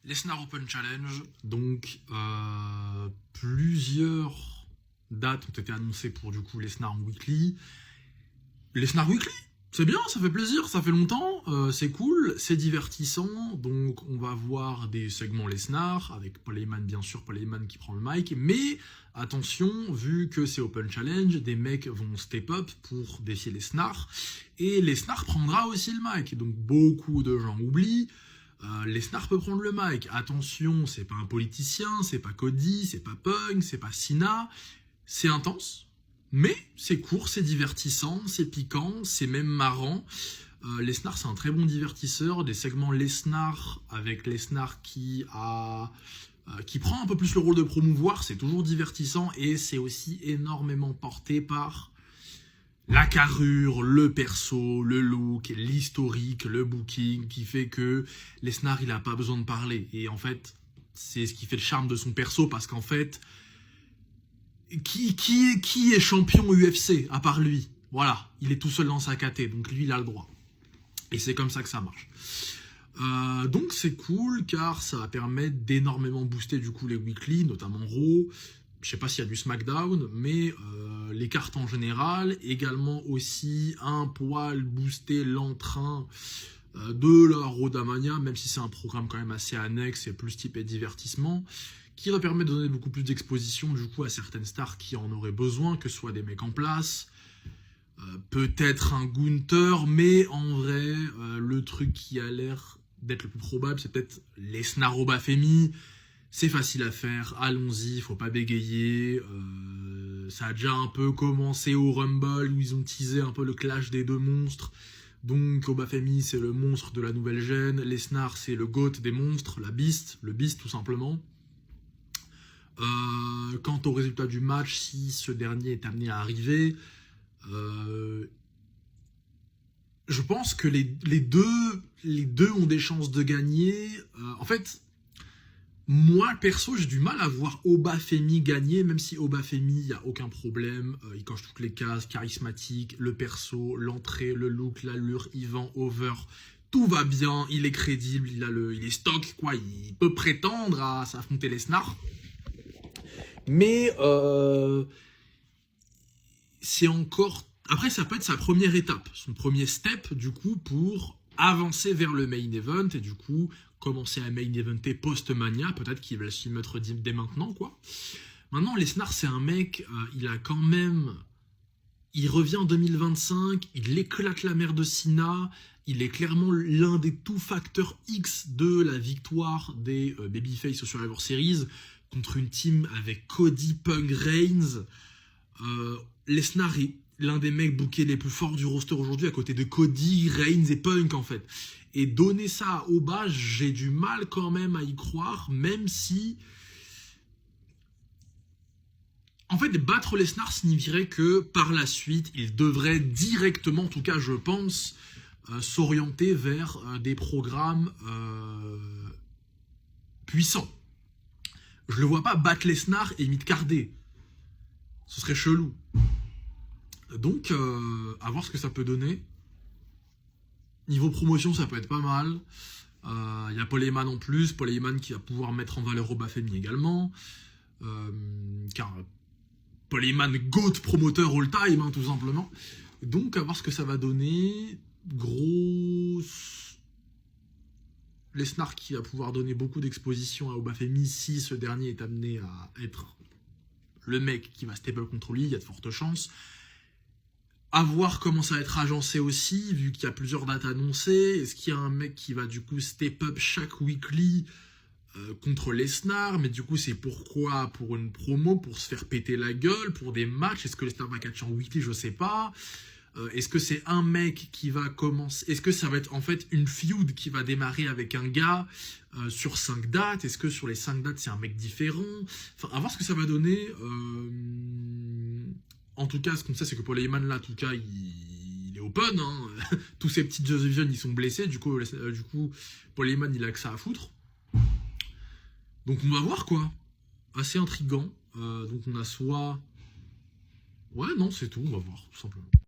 Lesnar Open Challenge, donc plusieurs dates ont été annoncées pour du coup Lesnar Weekly. Lesnar Weekly, c'est bien, ça fait plaisir, ça fait longtemps, c'est cool, c'est divertissant, donc on va voir des segments Lesnar, avec Paul Heyman bien sûr, Paul Heyman qui prend le mic, mais attention, vu que c'est Open Challenge, des mecs vont step up pour défier Lesnar, et Lesnar prendra aussi le mic, donc beaucoup de gens oublient. Lesnar peut prendre le mic. Attention, c'est pas un politicien, c'est pas Cody, c'est pas Punk, c'est pas Cena. C'est intense, mais c'est court, c'est divertissant, c'est piquant, c'est même marrant. Lesnar, c'est un très bon divertisseur. Des segments Lesnar avec Lesnar qui prend un peu plus le rôle de promouvoir, c'est toujours divertissant et c'est aussi énormément porté par la carrure, le perso, le look, l'historique, le booking, qui fait que Lesnar, il n'a pas besoin de parler. Et en fait, c'est ce qui fait le charme de son perso, parce qu'en fait, qui est champion UFC, à part lui? Voilà, il est tout seul dans sa caté, donc lui, il a le droit. Et c'est comme ça que ça marche. Donc c'est cool, car ça va permettre d'énormément booster du coup les weekly, notamment Raw. Je sais pas s'il y a du SmackDown, mais les cartes en général, également aussi un poil booster l'entrain de la Rodamania, même si c'est un programme quand même assez annexe et plus typé divertissement, qui va permettre de donner beaucoup plus d'exposition du coup à certaines stars qui en auraient besoin, que ce soit des mecs en place, peut-être un Gunther, mais en vrai, le truc qui a l'air d'être le plus probable, c'est peut-être Lesnar Obafemi. C'est facile à faire, allons-y, faut pas bégayer. Ça a déjà un peu commencé au Rumble où ils ont teasé un peu le clash des deux monstres. Donc Obafemi, c'est le monstre de la nouvelle gêne, Lesnar, c'est le GOAT des monstres, le Beast tout simplement. Quant au résultat du match, si ce dernier est amené à arriver, je pense que les deux ont des chances de gagner. En fait, moi, perso, j'ai du mal à voir Obafemi gagner, même si Obafemi, il n'y a aucun problème. Il coche toutes les cases, charismatique, le perso, l'entrée, le look, l'allure, il vend over. Tout va bien, il est crédible, il est stock, quoi. Il peut prétendre à s'affronter Lesnar. Mais c'est encore... Après, ça peut être sa première étape, son premier step, du coup, pour avancer vers le main event, et du coup, commencer à main eventer post-mania, peut-être qu'il va s'y mettre dès maintenant, quoi. Maintenant, Lesnar, c'est un mec, il a quand même... Il revient en 2025, il éclate la mère de Cena, il est clairement l'un des tout facteurs X de la victoire des Babyface au Survivor Series, contre une team avec Cody, Punk, Reigns. Lesnar est l'un des mecs bookés les plus forts du roster aujourd'hui, à côté de Cody, Reigns et Punk, en fait. Et donner ça à Oba, j'ai du mal quand même à y croire, même si... En fait, battre Lesnar signifierait que, par la suite, il devrait directement, en tout cas je pense, s'orienter vers des programmes puissants. Je le vois pas battre Lesnar et mid-carder. Ce serait chelou. Donc, à voir ce que ça peut donner. Niveau promotion, ça peut être pas mal. Y a Paul Heyman en plus. Paul Heyman qui va pouvoir mettre en valeur Obafemi également. Car Paul Heyman, GOAT promoteur all-time, hein, tout simplement. Donc, à voir ce que ça va donner. Grosse... Lesnar qui va pouvoir donner beaucoup d'exposition à Obafemi si ce dernier est amené à être le mec qui va step up contre lui, il y a de fortes chances. À voir comment ça va être agencé aussi, vu qu'il y a plusieurs dates annoncées. Est-ce qu'il y a un mec qui va du coup step up chaque weekly contre Lesnar? Mais du coup, c'est pourquoi? Pour une promo, pour se faire péter la gueule, pour des matchs? Est-ce que Lesnar va catcher en weekly? Je sais pas. Est-ce que c'est un mec qui va commencer? Est-ce que ça va être en fait une feud qui va démarrer avec un gars sur 5 dates? Est-ce que sur les 5 dates, c'est un mec différent? Enfin, à voir ce que ça va donner. En tout cas, ce qu'on sait, c'est que Paul Heyman, là, en tout cas, il est open. Hein. Tous ces petits Joseph John, ils sont blessés. Du coup, Paul Heyman, il a que ça à foutre. Donc, on va voir, quoi. Assez intriguant. Donc, on a soit... Ouais, non, c'est tout. On va voir, tout simplement.